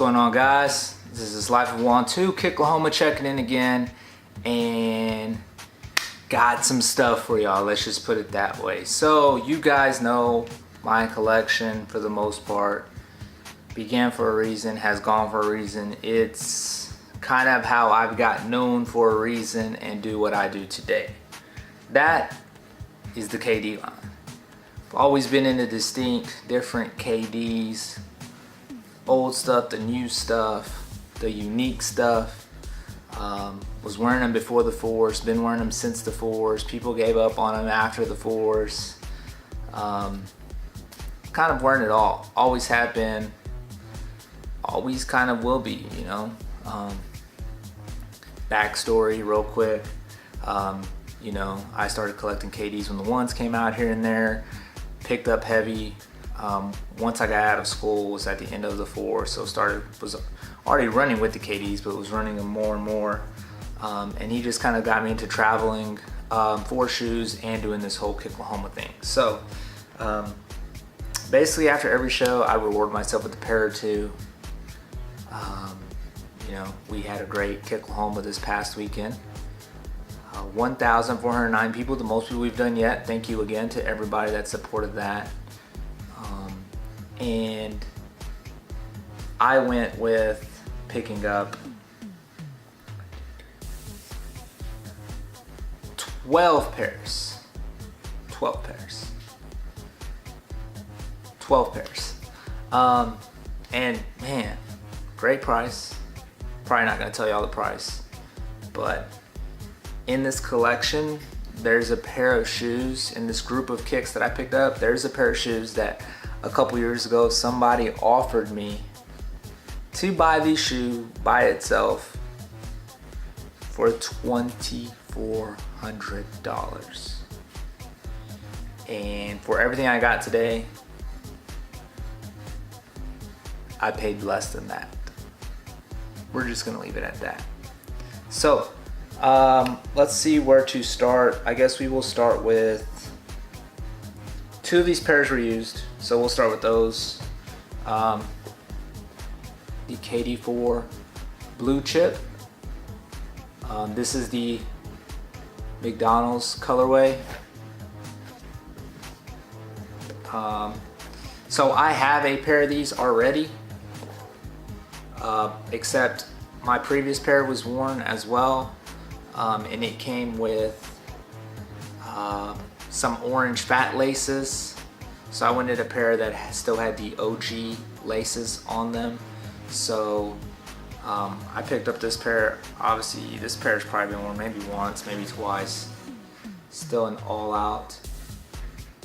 going on, guys? This is Life of Juan II, Kicklahoma checking in again, and got some stuff for y'all. Let's just put it that way. So you guys know my collection, for the most part, began for a reason, has gone for a reason. It's kind of how I've got known for a reason and do what I do today. That is the KD line. I've always been into distinct, different KDs. Old stuff, the new stuff, the unique stuff. Was wearing them before the fours, been wearing them since the fours. People gave up on them after the fours. Kind of wearing it all. Always have been, always kind of will be, you know. Backstory real quick. You know, I started collecting KDs when the ones came out here and there. Picked up heavy once I got out of school, was at the end of the four, so was already running with the KDs, but was running them more and more. And he just kind of got me into traveling for shoes and doing this whole Kicklahoma thing. So basically after every show, I reward myself with a pair or two. You know, we had a great Kicklahoma this past weekend. 1,409 people, the most people we've done yet. Thank you again to everybody that supported that. And I went with picking up 12 pairs. 12 pairs. 12 pairs. And man, great price. Probably not gonna tell you all the price, but in this collection, there's a pair of shoes in this group of kicks that I picked up. There's a pair of shoes that a couple years ago somebody offered me to buy the shoe by itself for $2,400. And for everything I got today, I paid less than that. We're just gonna leave it at that. So let's see where to start. I guess we will start with two of these pairs were used, so we'll start with those. The KD4 blue chip. This is the McDonald's colorway. So I have a pair of these already, except my previous pair was worn as well. And it came with some orange fat laces. So I wanted a pair that still had the OG laces on them. So I picked up this pair. Obviously this pair's probably been worn maybe once, maybe twice. Still in all out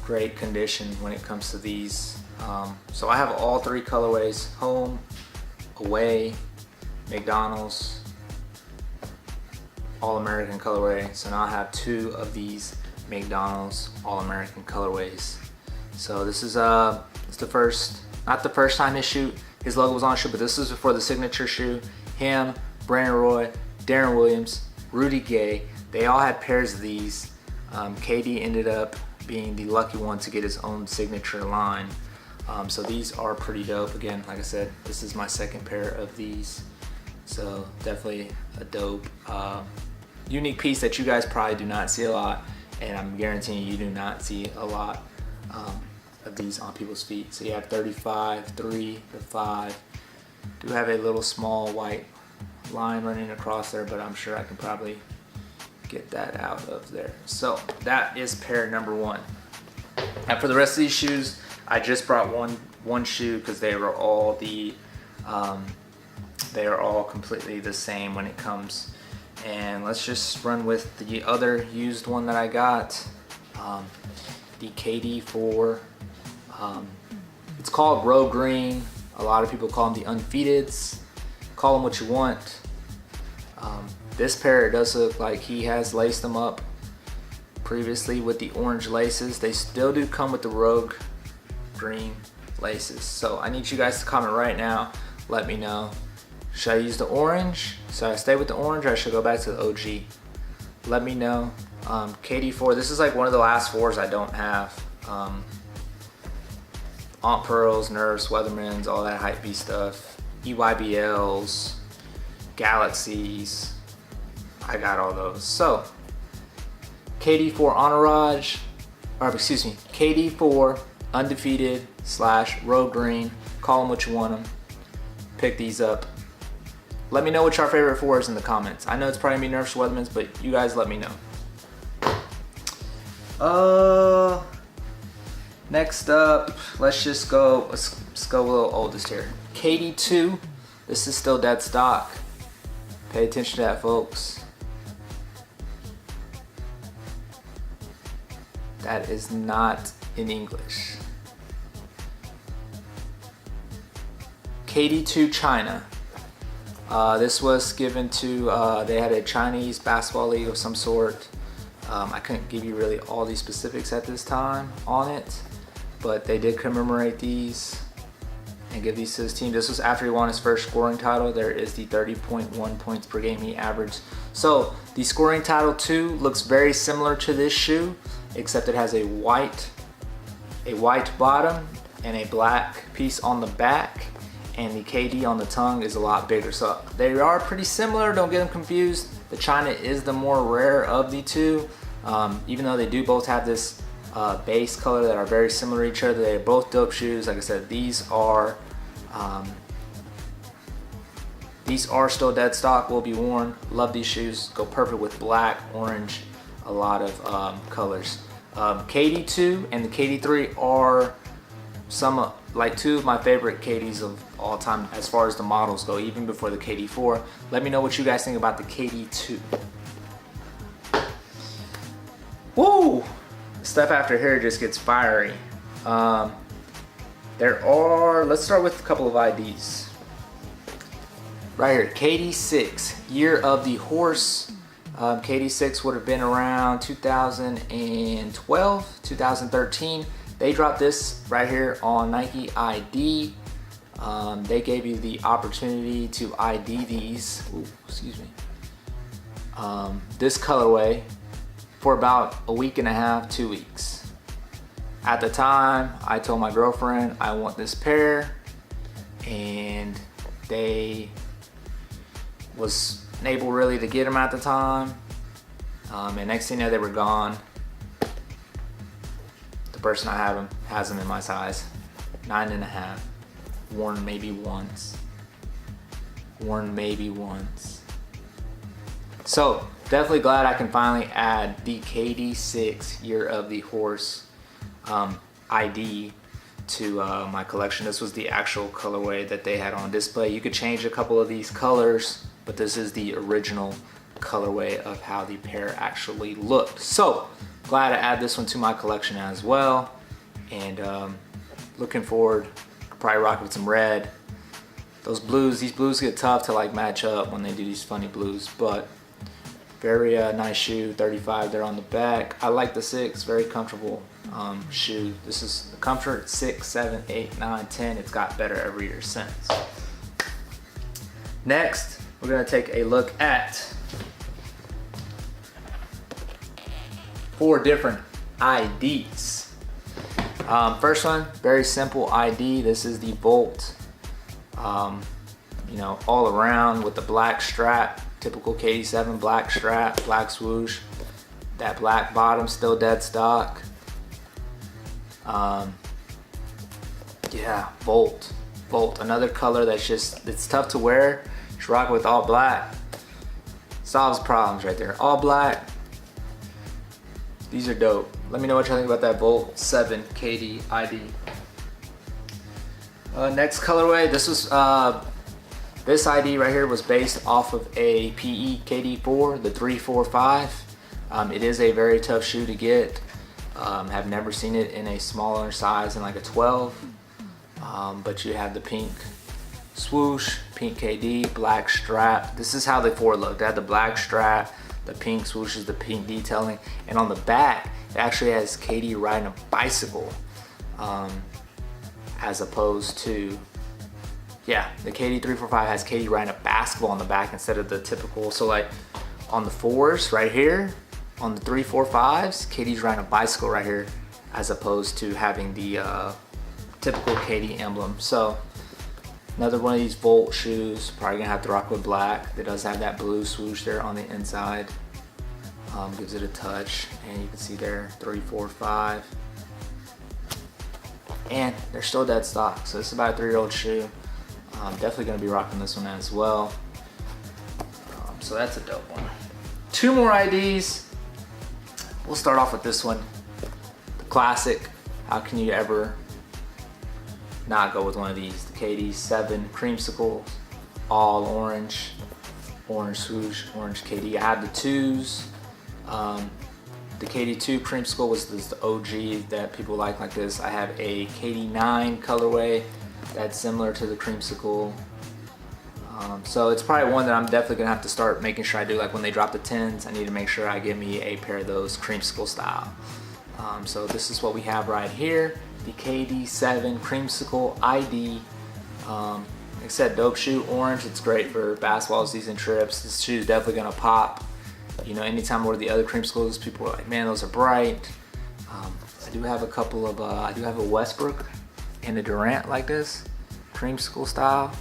great condition when it comes to these. So I have all three colorways: home, away, McDonald's, All-American colorway. So now I have two of these McDonald's All-American colorways. So this is it's the first, not the first time his logo was on the shoe, but this is for the signature shoe. Him, Brandon Roy, Darren Williams, Rudy Gay, they all had pairs of these. KD ended up being the lucky one to get his own signature line. So these are pretty dope. Again, like I said, this is my second pair of these. So definitely a dope, unique piece that you guys probably do not see a lot, and I'm guaranteeing you do not see a lot of these on people's feet. So you have 35, 3 to 5. Do have a little small white line running across there, but I'm sure I can probably get that out of there. So that is pair number one. And for the rest of these shoes, I just brought one shoe because they are all completely the same when it comes. And let's just run with the other used one that I got, the KD4. It's called Roe Green. A lot of people call them the Unfeededs. Call them what you want. This pair, it does look like he has laced them up previously with the orange laces. They still do come with the Rogue Green laces. So I need you guys to comment right now. Let me know. Should I use the orange? Should I stay with the orange, or I should go back to the OG? Let me know. KD4, this is like one of the last fours I don't have. Aunt Pearls, Nerfs, Weathermans, all that hype B stuff. EYBLs, Galaxies. I got all those. So KD4 Entourage, or excuse me, KD4 Undefeated / Road Green. Call them what you want them. Pick these up. Let me know what your favorite 4 is in the comments. I know it's probably gonna be Nerf's Weatherman's, but you guys let me know. Next up, let's go a little oldest here. KD2. This is still dead stock. Pay attention to that, folks. That is not in English. KD2 China. This was given to, they had a Chinese basketball league of some sort. I couldn't give you really all these specifics at this time on it, but they did commemorate these and give these to his team. This was after he won his first scoring title. There is the 30.1 points per game he averaged. So the scoring title 2 looks very similar to this shoe, except it has a white bottom and a black piece on the back, and the KD on the tongue is a lot bigger. So they are pretty similar, don't get them confused. The China is the more rare of the two, even though they do both have this base color that are very similar to each other. They're both dope shoes. Like I said, these are still dead stock, will be worn. Love these shoes, go perfect with black, orange, a lot of colors. KD2 and the KD3 are like 2 of my favorite KDs of all time as far as the models go, even before the KD4. Let me know what you guys think about the KD2. Woo! Stuff after here just gets fiery. Let's start with a couple of IDs. Right here, KD6, Year of the Horse. KD6 would have been around 2012, 2013. They dropped this right here on Nike ID. They gave you the opportunity to ID these, this colorway for about a week and a half, 2 weeks. At the time, I told my girlfriend I want this pair, and they was able really to get them at the time. And next thing you know, they were gone. The person I have has them in my size, 9.5. Worn maybe once. So definitely glad I can finally add the KD6 Year of the Horse ID to my collection. This was the actual colorway that they had on display. You could change a couple of these colors, but this is the original colorway of how the pair actually looked. So glad to add this one to my collection as well, and looking forward. Probably rock with some red. These blues get tough to like match up when they do these funny blues, but very nice shoe. 35 there on the back. I like the 6, very comfortable shoe. This is the comfort 6, 7, 8, 9, 10. It's got better every year since. Next, we're gonna take a look at 4 different IDs. First one, very simple ID. This is the Volt, all around with the black strap, typical KD7 black strap, black swoosh, that black bottom still dead stock. Yeah, Volt, another color it's tough to wear. Just rock with all black. Solves problems right there. All black. These are dope. Let me know what you think about that Volt 7 KD ID. Next colorway, this ID right here was based off of a PE KD4, the 345. It is a very tough shoe to get. Have never seen it in a smaller size in like a 12. But you have the pink swoosh, pink KD, black strap. This is how the 4 looked. They had the black strap, the pink swooshes, the pink detailing, and on the back it actually has KD riding a bicycle, as opposed to, yeah, the KD 345 has KD riding a basketball on the back instead of the typical. So like on the 4s right here, on the 345s, KD's riding a bicycle right here, as opposed to having the typical KD emblem. So Another one of these Volt shoes. Probably gonna have to rock with black. It does have that blue swoosh there on the inside. Gives it a touch, and you can see there 3, 4, 5, and they're still dead stock. So this is about a 3-year-old shoe. Definitely gonna be rocking this one as well. So that's a dope one. 2 more IDs. We'll start off with this one, the classic. How can you ever not go with one of these? The KD7 Creamsicle, all orange, orange swoosh, orange KD. I have the 2s. The KD2 Creamsicle was the OG that people like this. I have a KD9 colorway that's similar to the Creamsicle. So it's probably one that I'm definitely gonna have to start making sure I do. Like when they drop the 10s, I need to make sure I get me a pair of those Creamsicle style. So this is what we have right here, the KD7 Creamsicle ID. Like I said, dope shoe, orange. It's great for basketball season trips. This shoe is definitely gonna pop. You know, anytime I wear the other Creamsicles, people are like, man, those are bright. I do have a couple of, I do have a Westbrook and a Durant like this, Creamsicle style.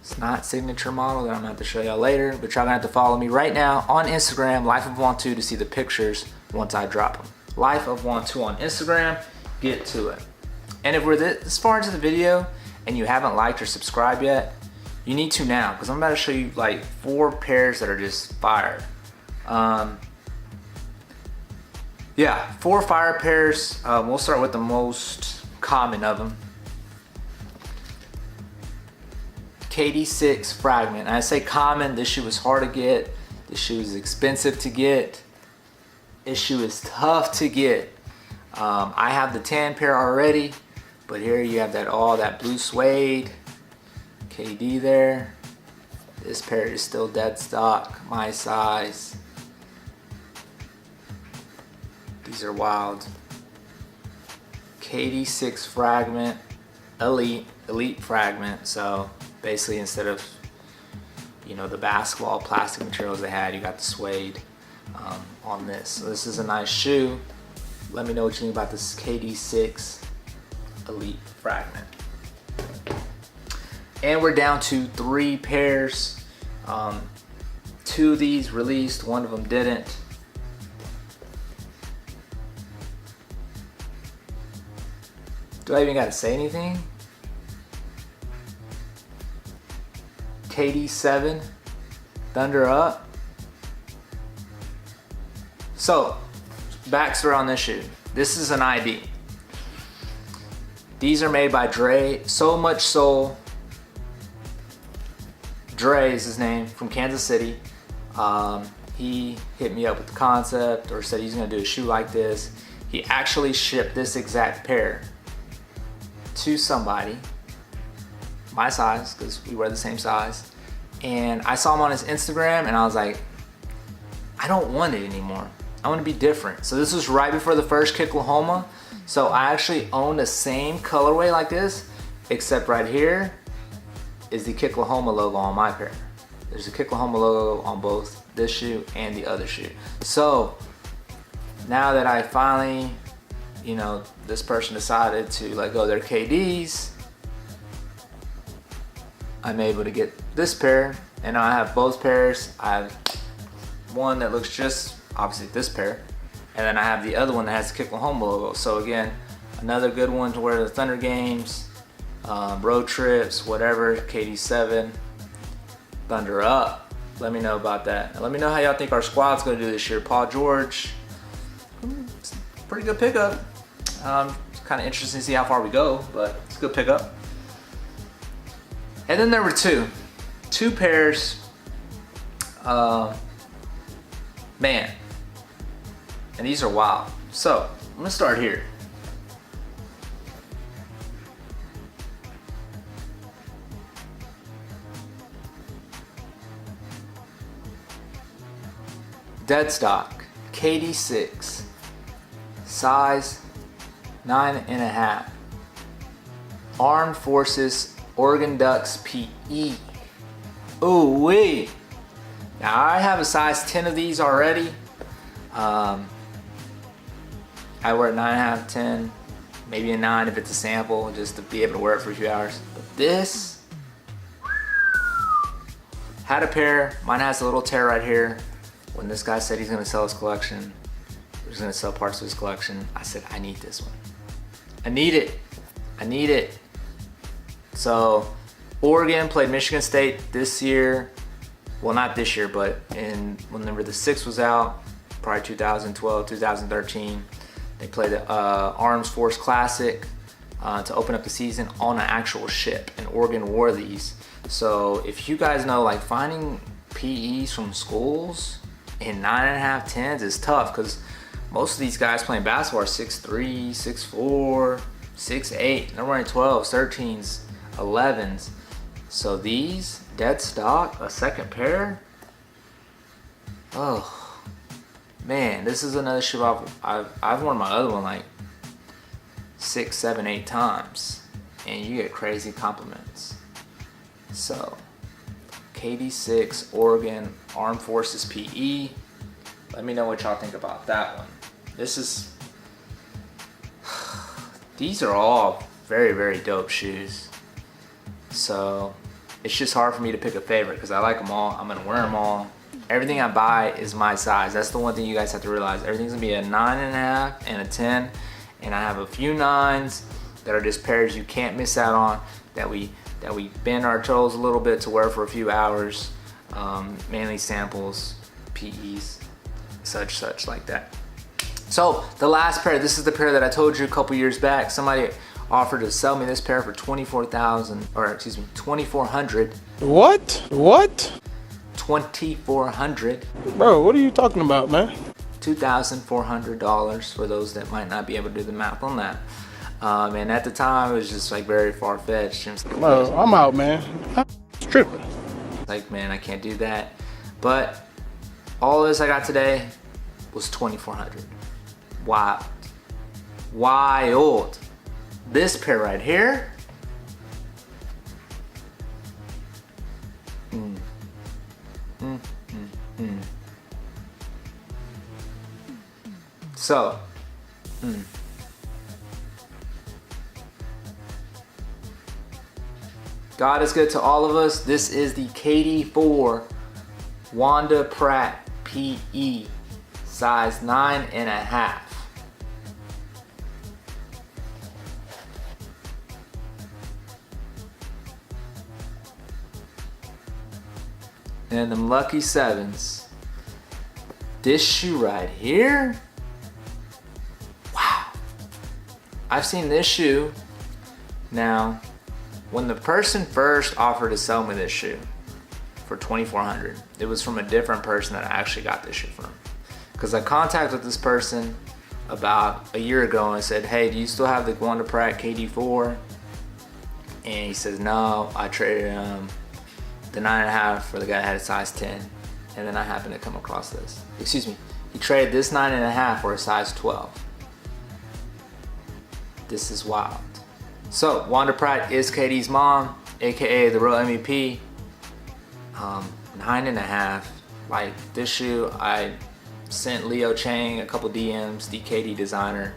It's not signature model that I'm gonna have to show y'all later, but y'all gonna have to follow me right now on Instagram, Life of Juan 2, to see the pictures once I drop them. Life of Juan 2 on Instagram, get to it. And if we're this far into the video and you haven't liked or subscribed yet, you need to now, because I'm about to show you like 4 pairs that are just fire. Yeah, 4 fire pairs. We'll start with the most common of them. KD6 Fragment. And I say common, this shoe is hard to get. This shoe is expensive to get. This shoe is tough to get. I have the tan pair already, but here you have that blue suede, KD there. This pair is still dead stock, my size. These are wild. KD6 Fragment, elite Fragment. So basically, instead of, you know, the basketball plastic materials they had, you got the suede on this. So this is a nice shoe. Let me know what you think about this KD6 Elite Fragment. And we're down to 3 pairs. 2 of these released, one of them didn't. Do I even gotta say anything? KD7 Thunder Up. So, backstory on this shoe. This is an ID. These are made by Dre, So Much Soul. Dre is his name, from Kansas City. He hit me up with the concept, or said he's gonna do a shoe like this. He actually shipped this exact pair to somebody, my size, because we wear the same size. And I saw him on his Instagram and I was like, I don't want it anymore. I want to be different. So this was right before the first Kicklahoma. So I actually own the same colorway like this, except right here is the Kicklahoma logo on my pair. There's a Kicklahoma logo on both this shoe and the other shoe. So now that I finally, you know, this person decided to let go of their KDs, I'm able to get this pair, and now I have both pairs. I have one that looks just obviously this pair, and then I have the other one that has the Kicklahoma logo. So again, another good one to wear to the Thunder games, road trips, whatever. KD7 Thunder Up. Let me know about that. And let me know how y'all think our squad's gonna do this year. Paul George, pretty good pickup. It's kind of interesting to see how far we go, but it's a good pickup. And then there were 2 pairs. Man, and these are wild. So I'm gonna start here. Dead stock, KD6, size 9.5. Armed Forces Oregon Ducks PE. Ooh wee. Now I have a size 10 of these already. I wear a 9.5, 10, maybe a 9 if it's a sample, just to be able to wear it for a few hours. But this Had a pair, mine has a little tear right here. When this guy said he's gonna sell his collection, he was gonna sell parts of his collection, I said, I need this one. I need it. I need it. So Oregon played Michigan State this year. Well, not this year, but whenever the 6 was out, probably 2012, 2013, they played the Arms Force Classic to open up the season on an actual ship, and Oregon wore these. So if you guys know, like, finding PEs from schools in 9.5, 10s is tough, because most of these guys playing basketball are 6'3", 6'4", 6'8", they're wearing 12s, 13s, 11s. So these, dead stock, a second pair. Oh man, this is another shoe I've worn my other one like 6, 7, 8 times, and you get crazy compliments. So KD6 Oregon Armed Forces PE. Let me know what y'all think about that one. These are all very, very dope shoes. So it's just hard for me to pick a favorite because I like them all. I'm gonna wear them all. Everything I buy is my size. That's the one thing you guys have to realize. Everything's gonna be a 9.5 and a 10. And I have a few 9s that are just pairs you can't miss out on, that we bend our toes a little bit to wear for a few hours. Mainly samples, PEs, such like that. So the last pair, this is the pair that I told you a couple years back. Somebody offered to sell me this pair for $2,400. What? 2,400. Bro, what are you talking about, man? $2,400 for those that might not be able to do the math on that. And at the time, it was just like very far-fetched. Bro, I'm out, man. I'm tripping. Like, man, I can't do that. But all this I got today was $2,400. Wild. This pair right here. So, God is good to all of us. This is the KD4 Wanda Pratt PE, size 9.5. And them lucky 7s. This shoe right here. Wow. I've seen this shoe. Now, when the person first offered to sell me this shoe for $2,400, it was from a different person that I actually got this shoe from. Because I contacted this person about a year ago and said, hey, do you still have the Wanda Pratt KD4? And he says, no, I traded the 9.5 for the guy that had a size 10. And then I happened to come across this. Excuse me, he traded this 9.5 for a size 12. This is wild. So Wanda Pratt is KD's mom, aka the real MVP. 9.5. Like, this shoe, I sent Leo Chang a couple DMs, the KD designer.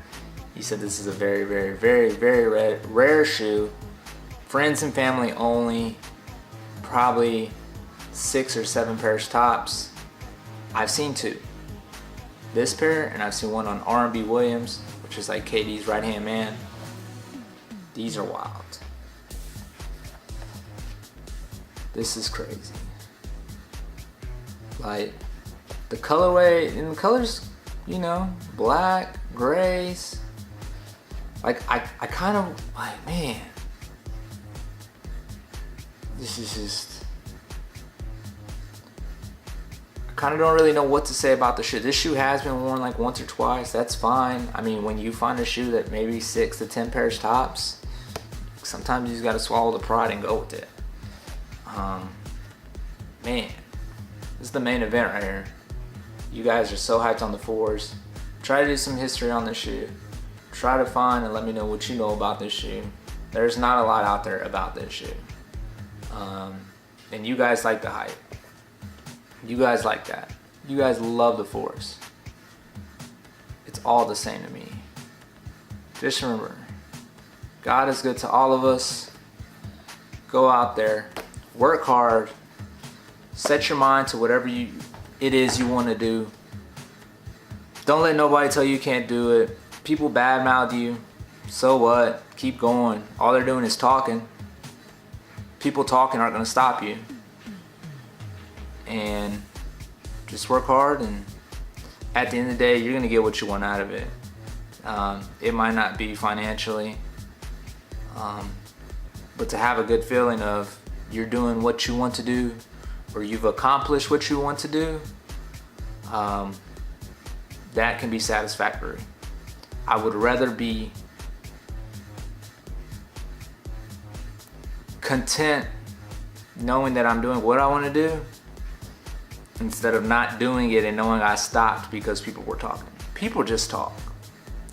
He said this is a very, very, very, very rare shoe. Friends and family only. Probably 6 or 7 pairs tops. I've seen 2. This pair, and I've seen one on R&B Williams, which is like KD's right-hand man. These are wild. This is crazy. Like, the colorway, and the colors, you know, black, grays. Like, I kind of, like, man. This is just, I kind of don't really know what to say about the shoe. This shoe has been worn like once or twice. That's fine. I mean, when you find a shoe that maybe 6 to 10 pairs tops, sometimes you just got to swallow the pride and go with it. Man, this is the main event right here. You guys are so hyped on the 4s. Try to do some history on this shoe. Try to find and let me know what you know about this shoe. There's not a lot out there about this shoe. And you guys like the hype. You guys like that. You guys love the 4s. It's all the same to me. Just remember, God is good to all of us. Go out there, work hard, Set your mind to whatever it is you want to do. Don't let nobody tell you can't do it. People badmouth you. So what? Keep going. All they're doing is talking. People talking aren't going to stop you. And just work hard, and at the end of the day, you're going to get what you want out of it. It might not be financially, but to have a good feeling of you're doing what you want to do, or you've accomplished what you want to do, that can be satisfactory. I would rather be content knowing that I'm doing what I want to do, instead of not doing it and knowing I stopped because people were talking. People just talk.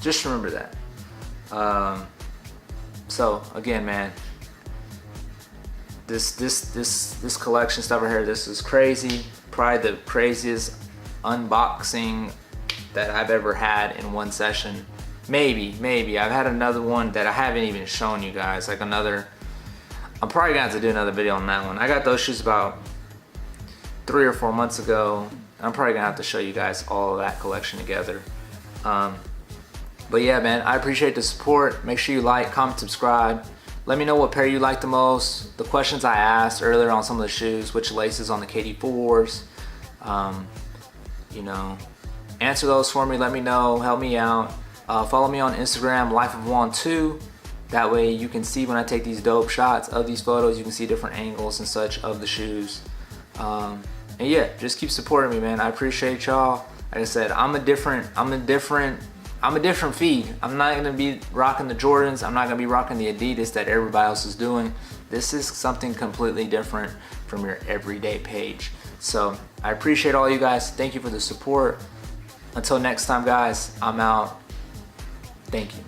Just remember that. So again, man, this collection stuff right here, this is crazy. Probably the craziest unboxing that I've ever had in one session. Maybe I've had another one that I haven't even shown you guys. Like another, I'm probably gonna have to do another video on that one. I got those shoes about 3 or 4 months ago. I'm probably gonna have to show you guys all of that collection together. But yeah, man, I appreciate the support. Make sure you like, comment, subscribe. Let me know what pair you like the most. The questions I asked earlier on some of the shoes, which laces on the KD4s. You know, answer those for me. Let me know. Help me out. Follow me on Instagram, Life of Juan 2. That way you can see when I take these dope shots of these photos. You can see different angles and such of the shoes. And yeah, just keep supporting me, man. I appreciate y'all. Like I said, I'm a different feed. I'm not gonna be rocking the Jordans. I'm not gonna be rocking the Adidas that everybody else is doing. This is something completely different from your everyday page. So I appreciate all you guys. Thank you for the support. Until next time, guys, I'm out. Thank you.